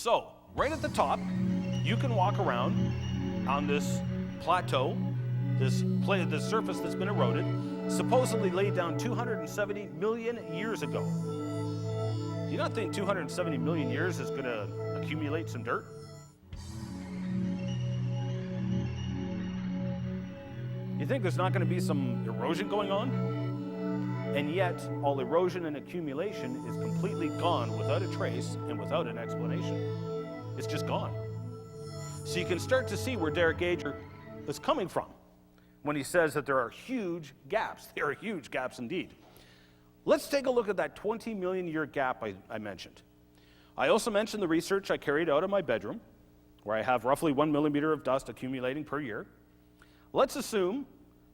So, right at the top, you can walk around on this plateau, this surface that's been eroded, supposedly laid down 270 million years ago. Do you not think 270 million years is going to accumulate some dirt? You think there's not going to be some erosion going on? And yet, all erosion and accumulation is completely gone without a trace and without an explanation. It's just gone. So you can start to see where Derek Gager is coming from when he says that there are huge gaps. There are huge gaps indeed. Let's take a look at that 20 million year gap I mentioned. I also mentioned the research I carried out in my bedroom, where I have roughly 1 millimeter of dust accumulating per year. Let's assume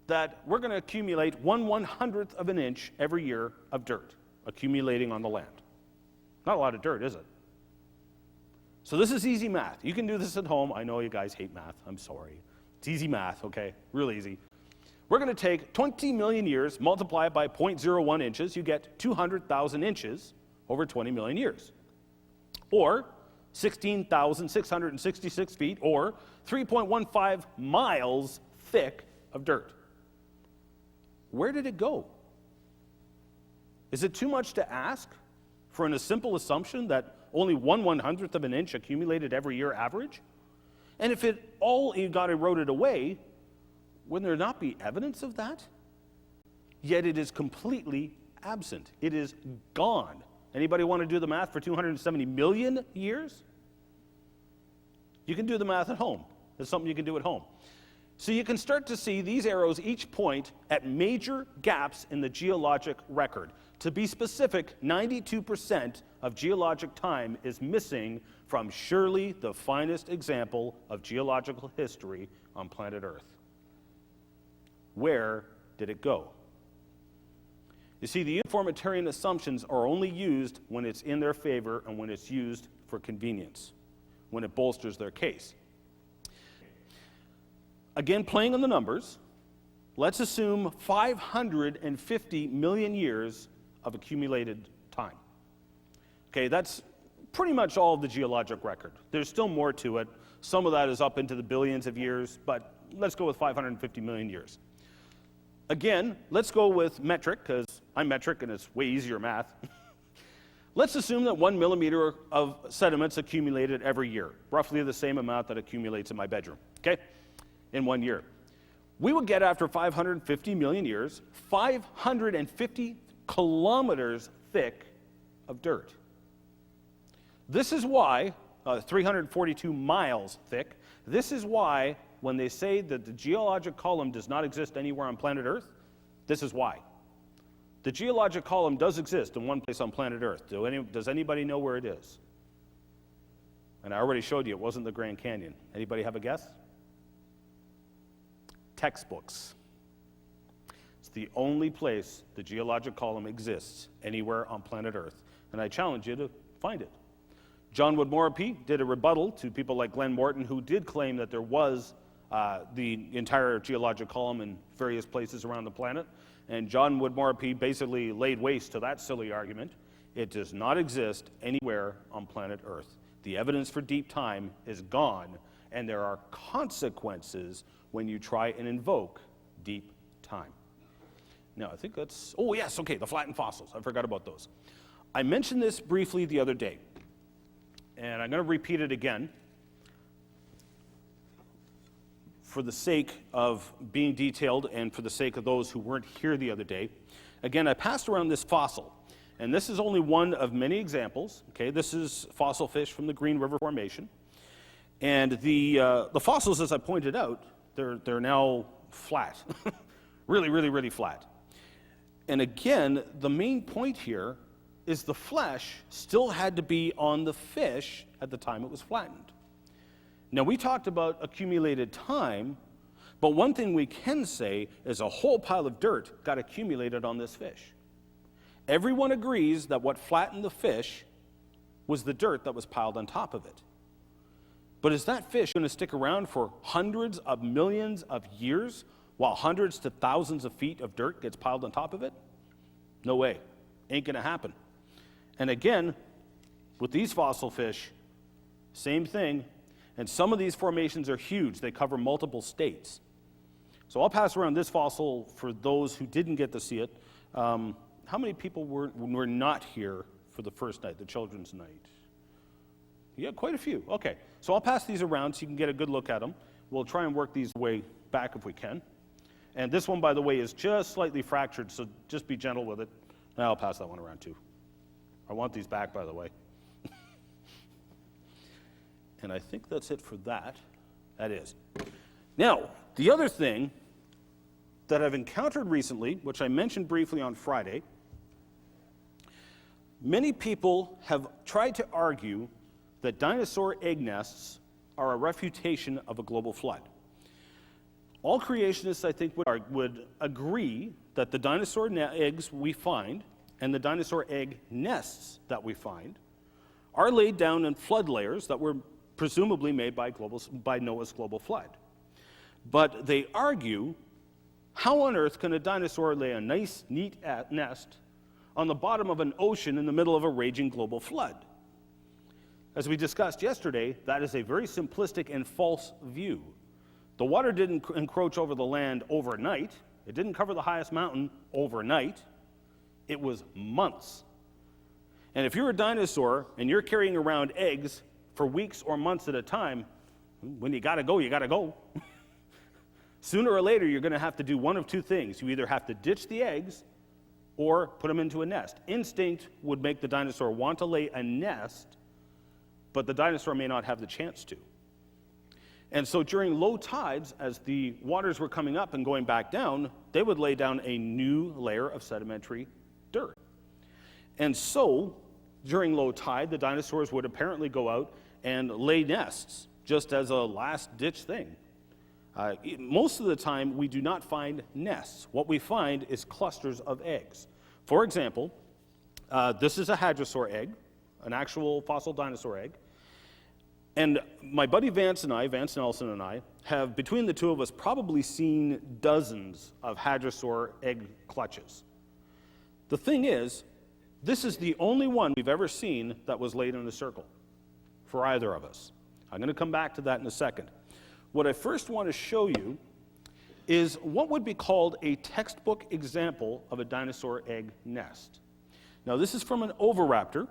that we're going to accumulate 1/100th of an inch every year of dirt accumulating on the land. Not a lot of dirt, is it? So this is easy math. You can do this at home. I know you guys hate math. I'm sorry. It's easy math, okay? Real easy. We're going to take 20 million years, multiply it by 0.01 inches. You get 200,000 inches over 20 million years. Or 16,666 feet, or 3.15 miles thick of dirt. Where did it go? Is it too much to ask for a simple assumption that only 1/100th of an inch accumulated every year average? And if it all got eroded away, wouldn't there not be evidence of that? Yet it is completely absent. It is gone. Anybody want to do the math for 270 million years? You can do the math at home. It's something you can do at home. So you can start to see these arrows each point at major gaps in the geologic record. To be specific, 92% of geologic time is missing from surely the finest example of geological history on planet Earth. Where did it go? You see, the uniformitarian assumptions are only used when it's in their favor and when it's used for convenience, when it bolsters their case. Again, playing on the numbers, let's assume 550 million years of accumulated time. Okay, that's pretty much all of the geologic record. There's still more to it. Some of that is up into the billions of years, but let's go with 550 million years. Again, let's go with metric, because I'm metric and it's way easier math. Let's assume that 1 millimeter of sediments accumulated every year, roughly the same amount that accumulates in my bedroom, okay, in 1 year. We would get, after 550 million years, 550 kilometers thick of dirt. This is why, 342 miles thick, this is why when they say that the geologic column does not exist anywhere on planet Earth, this is why. The geologic column does exist in one place on planet Earth. Does anybody know where it is? And I already showed you it wasn't the Grand Canyon. Anybody have a guess? Textbooks. It's the only place the geologic column exists anywhere on planet Earth. And I challenge you to find it. John Wood-Morripy did a rebuttal to people like Glenn Morton, who did claim that there was the entire geologic column in various places around the planet. And John Wood-Morripy basically laid waste to that silly argument. It does not exist anywhere on planet Earth. The evidence for deep time is gone, and there are consequences when you try and invoke deep time. Now, I think that's, oh yes, okay, the flattened fossils. I forgot about those. I mentioned this briefly the other day, and I'm going to repeat it again for the sake of being detailed and for the sake of those who weren't here the other day. Again, I passed around this fossil, and this is only one of many examples. Okay, this is fossil fish from the Green River Formation. And the fossils, as I pointed out, they're now flat, really, really, really flat. And again, the main point here is the flesh still had to be on the fish at the time it was flattened. Now, we talked about accumulated time, but one thing we can say is a whole pile of dirt got accumulated on this fish. Everyone agrees that what flattened the fish was the dirt that was piled on top of it. But is that fish going to stick around for hundreds of millions of years while hundreds to thousands of feet of dirt gets piled on top of it? No way. Ain't going to happen. And again, with these fossil fish, same thing. And some of these formations are huge. They cover multiple states. So I'll pass around this fossil for those who didn't get to see it. How many people were not here for the first night, the children's night? Yeah, quite a few. Okay, so I'll pass these around so you can get a good look at them. We'll try and work these way back if we can. And this one, by the way, is just slightly fractured, so just be gentle with it. And I'll pass that one around too. I want these back, by the way. And I think that's it for that. That is. Now, the other thing that I've encountered recently, which I mentioned briefly on Friday, many people have tried to argue that dinosaur egg nests are a refutation of a global flood. All creationists, I think, would agree that the dinosaur eggs we find and the dinosaur egg nests that we find are laid down in flood layers that were presumably made by Noah's global flood. But they argue, how on earth can a dinosaur lay a nice, neat nest on the bottom of an ocean in the middle of a raging global flood? As we discussed yesterday, that is a very simplistic and false view. The water didn't encroach over the land overnight. It didn't cover the highest mountain overnight. It was months. And if you're a dinosaur and you're carrying around eggs for weeks or months at a time, when you gotta go, you gotta go. Sooner or later, you're gonna have to do one of two things. You either have to ditch the eggs or put them into a nest. Instinct would make the dinosaur want to lay a nest, but the dinosaur may not have the chance to. And so during low tides, as the waters were coming up and going back down, they would lay down a new layer of sedimentary dirt. And so during low tide, the dinosaurs would apparently go out and lay nests, just as a last-ditch thing. Most of the time, we do not find nests. What we find is clusters of eggs. For example, this is a hadrosaur egg, an actual fossil dinosaur egg. And my buddy Vance Nelson and I, have, between the two of us, probably seen dozens of hadrosaur egg clutches. The thing is, this is the only one we've ever seen that was laid in a circle for either of us. I'm going to come back to that in a second. What I first want to show you is what would be called a textbook example of a dinosaur egg nest. Now, this is from an oviraptor.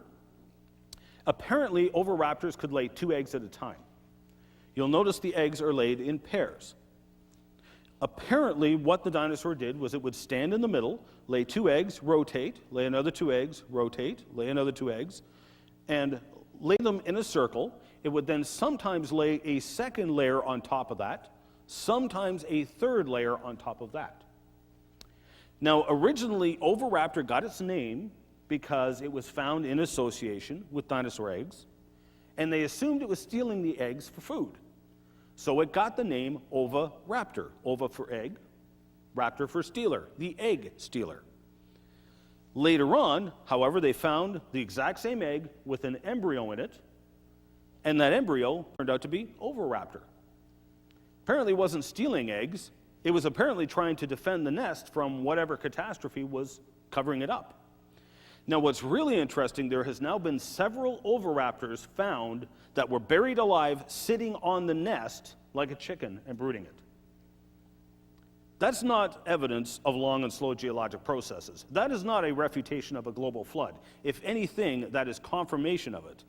Apparently, oviraptors could lay 2 eggs at a time. You'll notice the eggs are laid in pairs. Apparently, what the dinosaur did was it would stand in the middle, lay 2 eggs, rotate, lay another 2 eggs, rotate, lay another 2 eggs, and lay them in a circle. It would then sometimes lay a second layer on top of that, sometimes a third layer on top of that. Now, originally, oviraptor got its name because it was found in association with dinosaur eggs, and they assumed it was stealing the eggs for food. So it got the name oviraptor. Ova for egg, raptor for stealer, the egg stealer. Later on, however, they found the exact same egg with an embryo in it, and that embryo turned out to be oviraptor. Apparently it wasn't stealing eggs, it was apparently trying to defend the nest from whatever catastrophe was covering it up. Now, what's really interesting, there has now been several oviraptors found that were buried alive sitting on the nest like a chicken and brooding it. That's not evidence of long and slow geologic processes. That is not a refutation of a global flood. If anything, that is confirmation of it.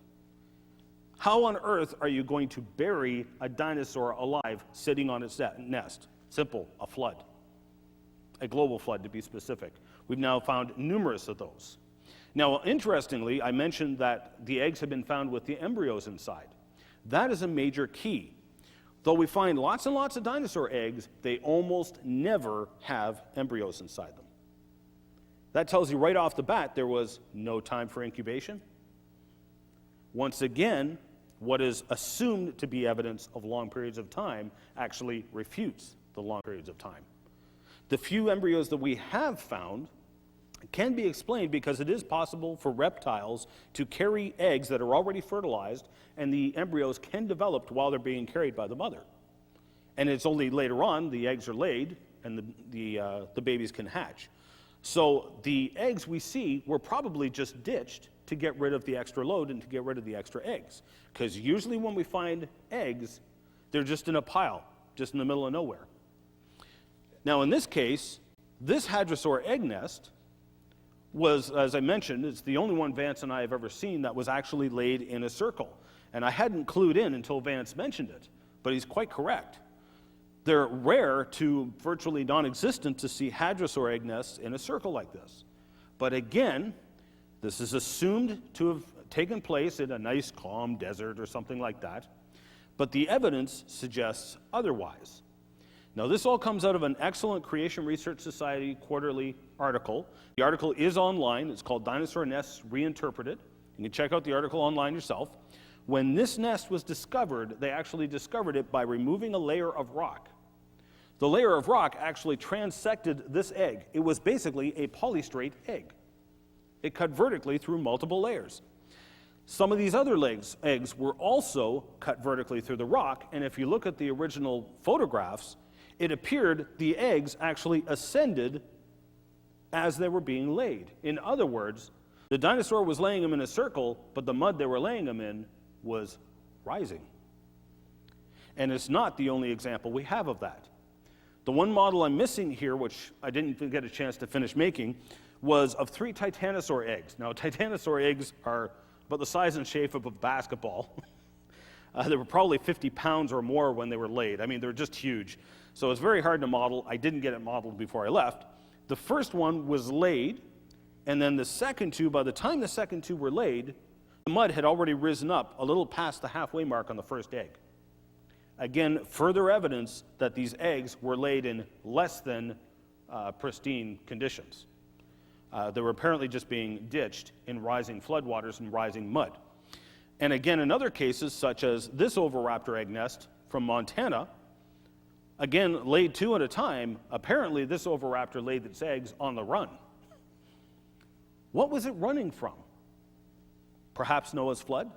How on earth are you going to bury a dinosaur alive sitting on its nest? Simple, a flood. A global flood, to be specific. We've now found numerous of those. Now, interestingly, I mentioned that the eggs have been found with the embryos inside. That is a major key. Though we find lots and lots of dinosaur eggs, they almost never have embryos inside them. That tells you right off the bat there was no time for incubation. Once again, what is assumed to be evidence of long periods of time actually refutes the long periods of time. The few embryos that we have found can be explained because it is possible for reptiles to carry eggs that are already fertilized, and the embryos can develop while they're being carried by the mother. And it's only later on the eggs are laid and the babies can hatch. So the eggs we see were probably just ditched to get rid of the extra load and to get rid of the extra eggs. Because usually when we find eggs, they're just in a pile, just in the middle of nowhere. Now in this case, this hadrosaur egg nest was, as I mentioned, it's the only one Vance and I have ever seen that was actually laid in a circle. And I hadn't clued in until Vance mentioned it, but he's quite correct. They're rare to virtually non-existent to see hadrosaur egg nests in a circle like this. But again, this is assumed to have taken place in a nice calm desert or something like that. But the evidence suggests otherwise. Now, this all comes out of an excellent Creation Research Society quarterly article. The article is online. It's called Dinosaur Nests Reinterpreted. You can check out the article online yourself. When this nest was discovered, they actually discovered it by removing a layer of rock. The layer of rock actually transected this egg. It was basically a polystrate egg. It cut vertically through multiple layers. Some of these other eggs were also cut vertically through the rock, and if you look at the original photographs, it appeared the eggs actually ascended as they were being laid. In other words, the dinosaur was laying them in a circle, but the mud they were laying them in was rising. And it's not the only example we have of that. The one model I'm missing here, which I didn't get a chance to finish making, was of 3 titanosaur eggs. Now, titanosaur eggs are about the size and shape of a basketball. They were probably 50 pounds or more when they were laid. I mean, they're just huge. So it's very hard to model. I didn't get it modeled before I left. The first one was laid, and then the second two, by the time the second two were laid, the mud had already risen up a little past the halfway mark on the first egg. Again, further evidence that these eggs were laid in less than pristine conditions. They were apparently just being ditched in rising floodwaters and rising mud. And again, in other cases, such as this oviraptor egg nest from Montana, again, laid 2 at a time, apparently this oviraptor laid its eggs on the run. What was it running from? Perhaps Noah's flood?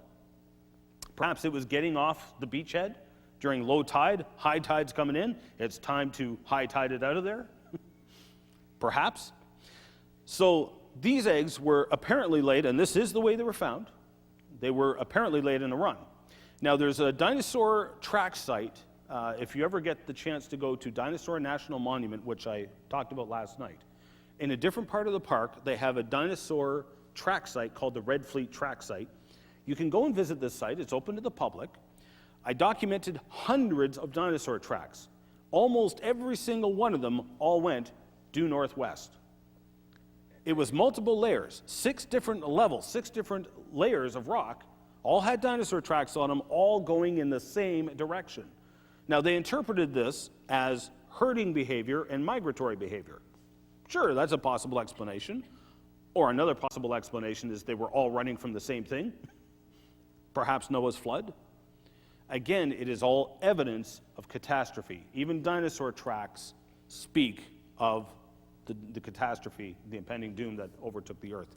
Perhaps it was getting off the beachhead during low tide, high tide's coming in, it's time to high tide it out of there? Perhaps. So these eggs were apparently laid, and this is the way they were found, they were apparently laid in a run. Now there's a dinosaur track site. If you ever get the chance to go to Dinosaur National Monument, which I talked about last night, in a different part of the park, they have a dinosaur track site called the Red Fleet Track Site. You can go and visit this site. It's open to the public. I documented hundreds of dinosaur tracks. Almost every single one of them all went due northwest. It was multiple layers, 6 different levels, 6 different layers of rock, all had dinosaur tracks on them, all going in the same direction. Now, they interpreted this as herding behavior and migratory behavior. Sure, that's a possible explanation. Or another possible explanation is they were all running from the same thing. Perhaps Noah's flood. Again, it is all evidence of catastrophe. Even dinosaur tracks speak of the catastrophe, the impending doom that overtook the earth.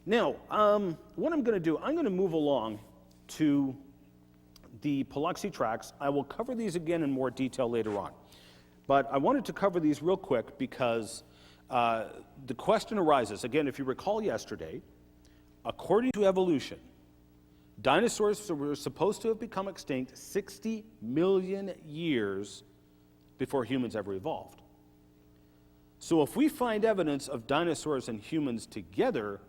Now, what I'm going to do, I'm going to move along to the Paluxy tracks. I will cover these again in more detail later on. But I wanted to cover these real quick because the question arises, again, if you recall yesterday, according to evolution, dinosaurs were supposed to have become extinct 60 million years before humans ever evolved. So if we find evidence of dinosaurs and humans together,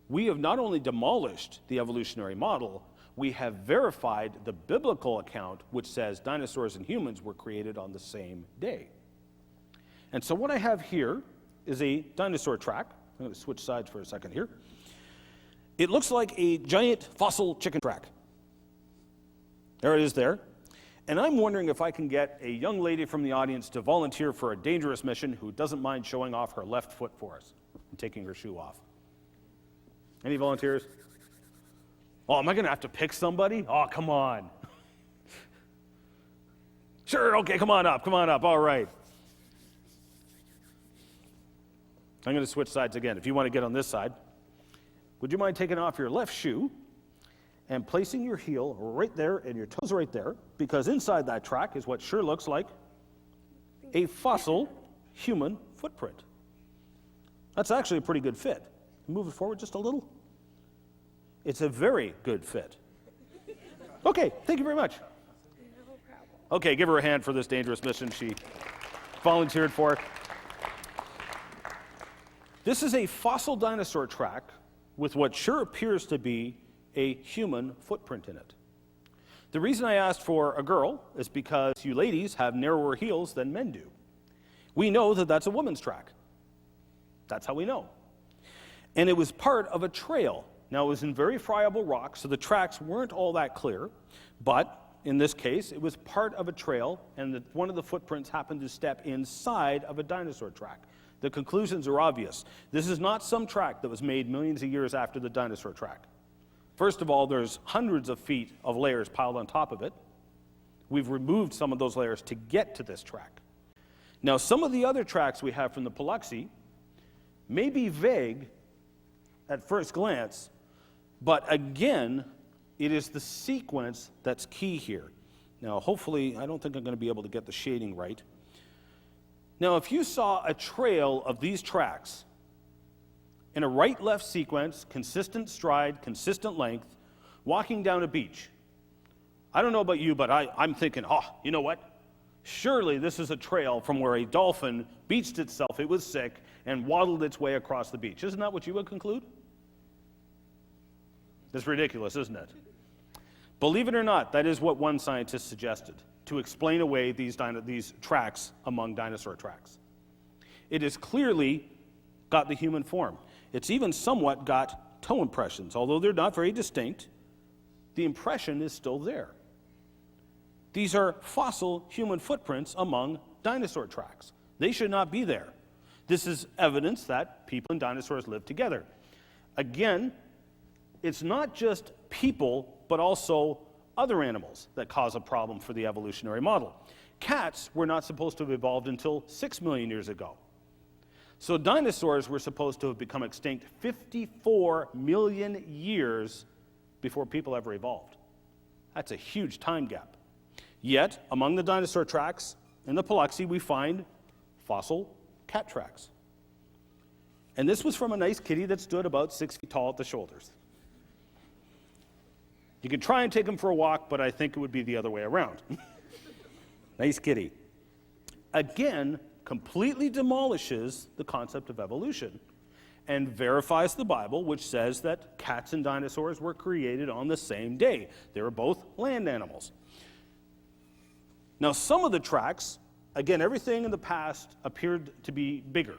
we have not only demolished the evolutionary model, we have verified the biblical account which says dinosaurs and humans were created on the same day. And so what I have here is a dinosaur track. I'm going to switch sides for a second here. It looks like a giant fossil chicken track. There it is there. And I'm wondering if I can get a young lady from the audience to volunteer for a dangerous mission who doesn't mind showing off her left foot for us and taking her shoe off. Any volunteers? Oh, am I going to have to pick somebody? Oh, come on. Sure, okay, come on up, all right. I'm going to switch sides again. If you want to get on this side, would you mind taking off your left shoe and placing your heel right there and your toes right there, because inside that track is what sure looks like a fossil human footprint. That's actually a pretty good fit. Move it forward just a little. It's a very good fit. Okay, thank you very much. No problem. Okay, give her a hand for this dangerous mission she volunteered for. This is a fossil dinosaur track with what sure appears to be a human footprint in it. The reason I asked for a girl is because you ladies have narrower heels than men do. We know that that's a woman's track. That's how we know. And it was part of a trail. Now, it was in very friable rock, so the tracks weren't all that clear, but in this case, it was part of a trail, and one of the footprints happened to step inside of a dinosaur track. The conclusions are obvious. This is not some track that was made millions of years after the dinosaur track. First of all, there's hundreds of feet of layers piled on top of it. We've removed some of those layers to get to this track. Now, some of the other tracks we have from the Paluxy may be vague at first glance, but again, it is the sequence that's key here. Now, hopefully, I don't think I'm going to be able to get the shading right. Now, if you saw a trail of these tracks in a right-left sequence, consistent stride, consistent length, walking down a beach, I don't know about you, but I'm thinking, you know what? Surely this is a trail from where a dolphin beached itself, it was sick, and waddled its way across the beach. Isn't that what you would conclude? That's ridiculous, isn't it? Believe it or not, that is what one scientist suggested to explain away these tracks among dinosaur tracks. It has clearly got the human form. It's even somewhat got toe impressions. Although they're not very distinct, the impression is still there. These are fossil human footprints among dinosaur tracks. They should not be there. This is evidence that people and dinosaurs lived together. Again, it's not just people, but also other animals that cause a problem for the evolutionary model. Cats were not supposed to have evolved until 6 million years ago. So dinosaurs were supposed to have become extinct 54 million years before people ever evolved. That's a huge time gap. Yet, among the dinosaur tracks in the Paluxy, we find fossil cat tracks. And this was from a nice kitty that stood about 6 feet tall at the shoulders. You could try and take him for a walk, but I think it would be the other way around. Nice kitty. Again, completely demolishes the concept of evolution and verifies the Bible, which says that cats and dinosaurs were created on the same day. They were both land animals. Now, some of the tracks, again, everything in the past appeared to be bigger.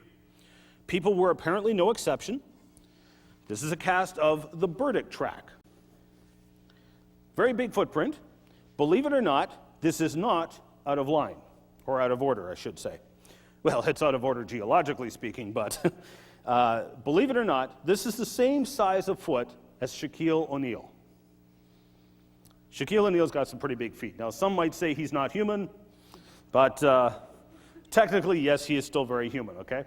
People were apparently no exception. This is a cast of the Burdick track. Very big footprint. Believe it or not, this is not out of line, or out of order, I should say. Well, it's out of order geologically speaking, but believe it or not, this is the same size of foot as Shaquille O'Neal. Shaquille O'Neal's got some pretty big feet. Now, some might say he's not human, but technically, yes, he is still very human, okay?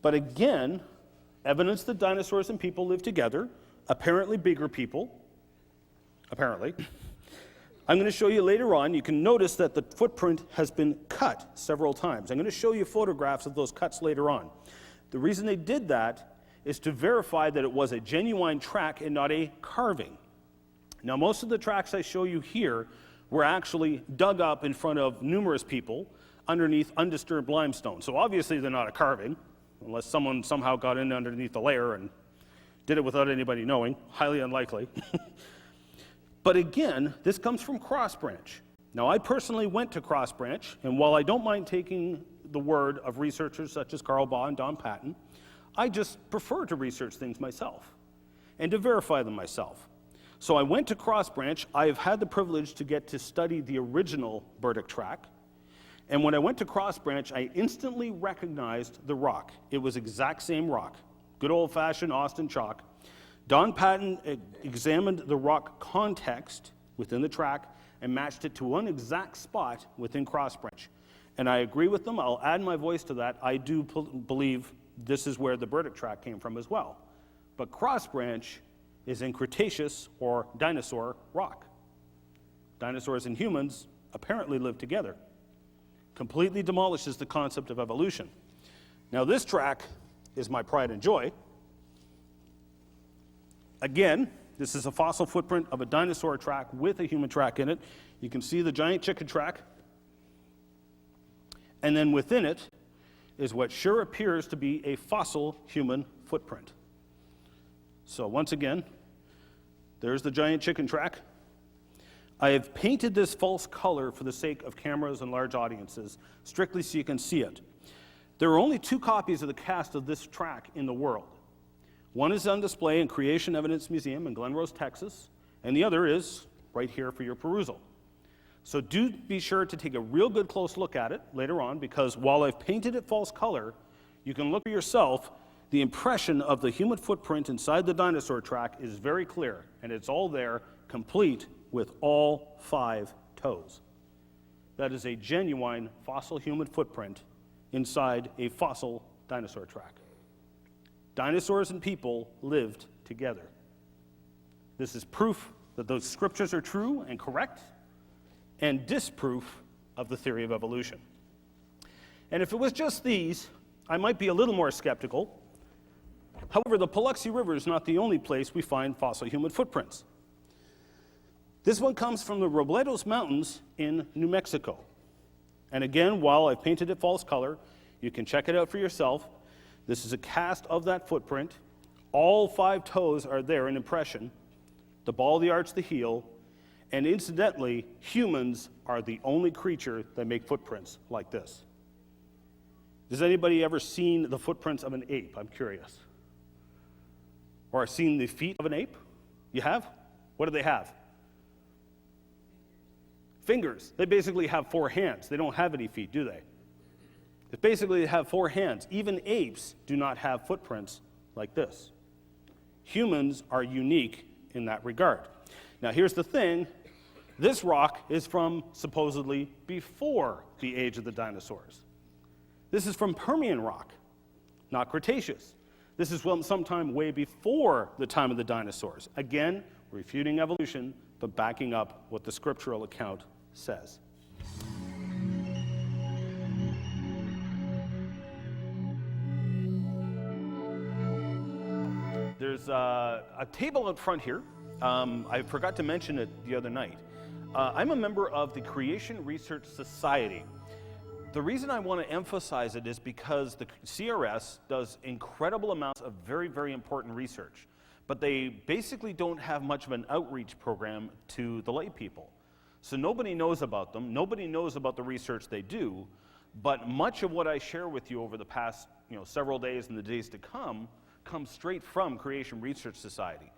But again, evidence that dinosaurs and people lived together, apparently bigger people, apparently. I'm going to show you later on, you can notice that the footprint has been cut several times. I'm going to show you photographs of those cuts later on. The reason they did that is to verify that it was a genuine track and not a carving. Now, most of the tracks I show you here were actually dug up in front of numerous people underneath undisturbed limestone. So obviously they're not a carving, unless someone somehow got in underneath the layer and did it without anybody knowing. Highly unlikely. But again, this comes from Cross Branch. Now, I personally went to Cross Branch, and while I don't mind taking the word of researchers such as Carl Baugh and Don Patton, I just prefer to research things myself and to verify them myself. So I went to Cross Branch. I have had the privilege to get to study the original Burdick track. And when I went to Cross Branch, I instantly recognized the rock. It was exact same rock, good old-fashioned Austin chalk. Don Patton examined the rock context within the track and matched it to one exact spot within Cross Branch. And I agree with them. I'll add my voice to that. I do believe this is where the Burdick track came from as well. But Cross Branch is in Cretaceous or dinosaur rock. Dinosaurs and humans apparently lived together. Completely demolishes the concept of evolution. Now this track is my pride and joy. Again, this is a fossil footprint of a dinosaur track with a human track in it. You can see the giant chicken track. And then within it is what sure appears to be a fossil human footprint. So once again, there's the giant chicken track. I have painted this false color for the sake of cameras and large audiences, strictly so you can see it. There are only 2 copies of the cast of this track in the world. One is on display in Creation Evidence Museum in Glen Rose, Texas, and the other is right here for your perusal. So do be sure to take a real good close look at it later on, because while I've painted it false color, you can look for yourself. The impression of the human footprint inside the dinosaur track is very clear, and it's all there, complete with all 5 toes. That is a genuine fossil human footprint inside a fossil dinosaur track. Dinosaurs and people lived together. This is proof that those scriptures are true and correct, and disproof of the theory of evolution. And if it was just these, I might be a little more skeptical. However, the Paluxy River is not the only place we find fossil human footprints. This one comes from the Robledos Mountains in New Mexico. And again, while I've painted it false color, you can check it out for yourself. This is a cast of that footprint. All 5 toes are there in impression. The ball, the arch, the heel. And incidentally, humans are the only creature that make footprints like this. Has anybody ever seen the footprints of an ape? I'm curious. Or seen the feet of an ape? You have? What do they have? Fingers. They basically have 4 hands. They don't have any feet, do they? They basically have 4 hands. Even apes do not have footprints like this. Humans are unique in that regard. Now here's the thing. This rock is from supposedly before the age of the dinosaurs. This is from Permian rock, not Cretaceous. This is from sometime way before the time of the dinosaurs. Again, refuting evolution, but backing up what the scriptural account says. There's a table out front here. I forgot to mention it the other night. I'm a member of the Creation Research Society. The reason I want to emphasize it is because the CRS does incredible amounts of very, very important research, but they basically don't have much of an outreach program to the lay people. So nobody knows about them, nobody knows about the research they do, but much of what I share with you over the past several days and the days to come comes straight from Creation Research Society.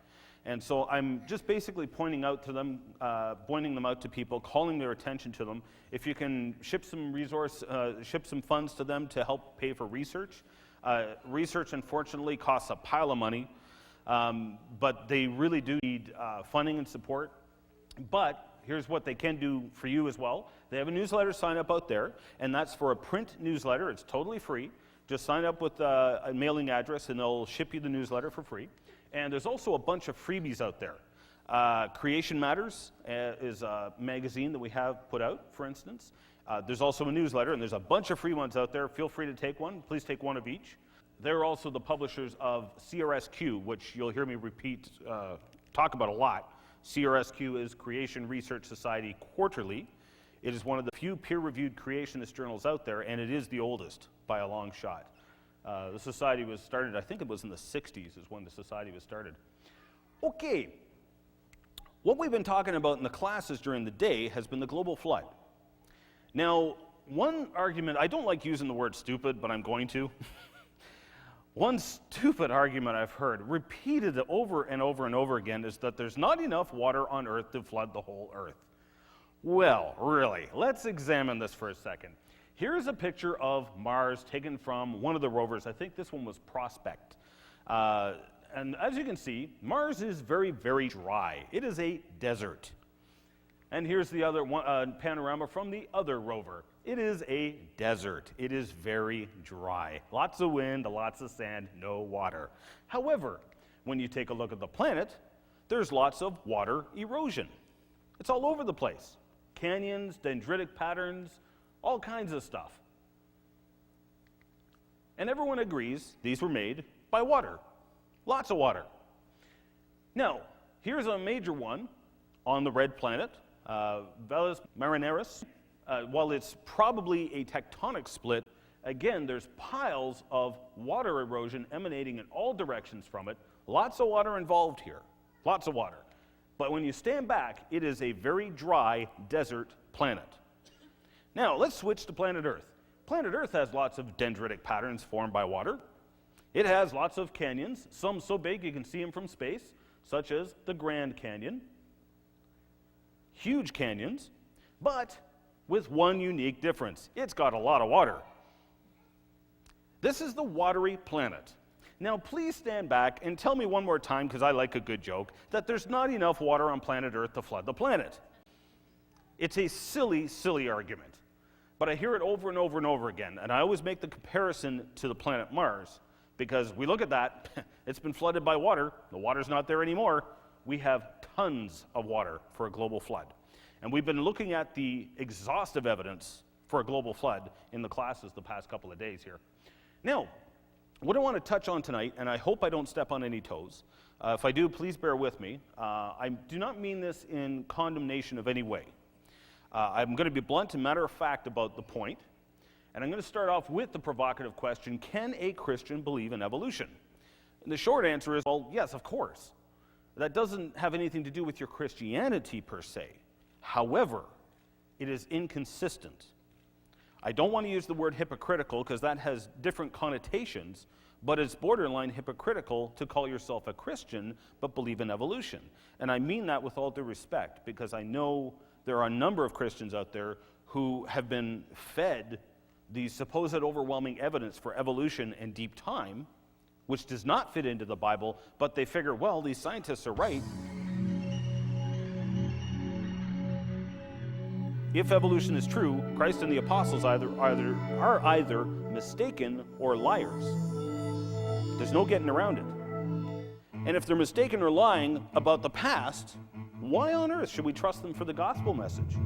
And so I'm just basically pointing them out to people, calling their attention to them. If you can ship some funds to them to help pay for research. Research, unfortunately, costs a pile of money, but they really do need funding and support. But here's what they can do for you as well. They have a newsletter sign up out there, and that's for a print newsletter. It's totally free. Just sign up with a mailing address, and they'll ship you the newsletter for free. And there's also a bunch of freebies out there. Creation Matters is a magazine that we have put out, for instance. There's also a newsletter, and there's a bunch of free ones out there. Feel free to take one. Please take one of each. They're also the publishers of CRSQ, which you'll hear me talk about a lot. CRSQ is Creation Research Society Quarterly. It is one of the few peer-reviewed creationist journals out there, and it is the oldest by a long shot. The society was started, I think it was in the 60s is when the society was started. Okay, what we've been talking about in the classes during the day has been the global flood. Now, one argument, I don't like using the word stupid, but I'm going to. One stupid argument I've heard repeated over and over and over again is that there's not enough water on Earth to flood the whole Earth. Well, really, let's examine this for a second. Here's a picture of Mars taken from one of the rovers. I think this one was Prospect. And as you can see, Mars is very, very dry. It is a desert. And here's the other one, panorama from the other rover. It is a desert. It is very dry. Lots of wind, lots of sand, no water. However, when you take a look at the planet, there's lots of water erosion. It's all over the place. Canyons, dendritic patterns, all kinds of stuff. And everyone agrees these were made by water. Lots of water. Now, here's a major one on the red planet, Valles Marineris. While it's probably a tectonic split, again, there's piles of water erosion emanating in all directions from it. Lots of water involved here. Lots of water. But when you stand back, it is a very dry desert planet. Now, let's switch to planet Earth. Planet Earth has lots of dendritic patterns formed by water. It has lots of canyons, some so big you can see them from space, such as the Grand Canyon. Huge canyons, but with one unique difference. It's got a lot of water. This is the watery planet. Now, please stand back and tell me one more time, because I like a good joke, that there's not enough water on planet Earth to flood the planet. It's a silly, silly argument. But I hear it over and over and over again, and I always make the comparison to the planet Mars, because we look at that, it's been flooded by water, the water's not there anymore. We have tons of water for a global flood. And we've been looking at the exhaustive evidence for a global flood in the classes the past couple of days here. Now, what I want to touch on tonight, and I hope I don't step on any toes, if I do, please bear with me. I do not mean this in condemnation of any way. I'm going to be blunt and matter of fact about the point, and I'm going to start off with the provocative question, can a Christian believe in evolution? And the short answer is, well, yes, of course. That doesn't have anything to do with your Christianity per se. However, it is inconsistent. I don't want to use the word hypocritical because that has different connotations, but it's borderline hypocritical to call yourself a Christian but believe in evolution. And I mean that with all due respect, because I know there are a number of Christians out there who have been fed the supposed overwhelming evidence for evolution and deep time, which does not fit into the Bible, but they figure, well, these scientists are right. If evolution is true, Christ and the apostles are either mistaken or liars. There's no getting around it. And if they're mistaken or lying about the past, why on earth should we trust them for the gospel message?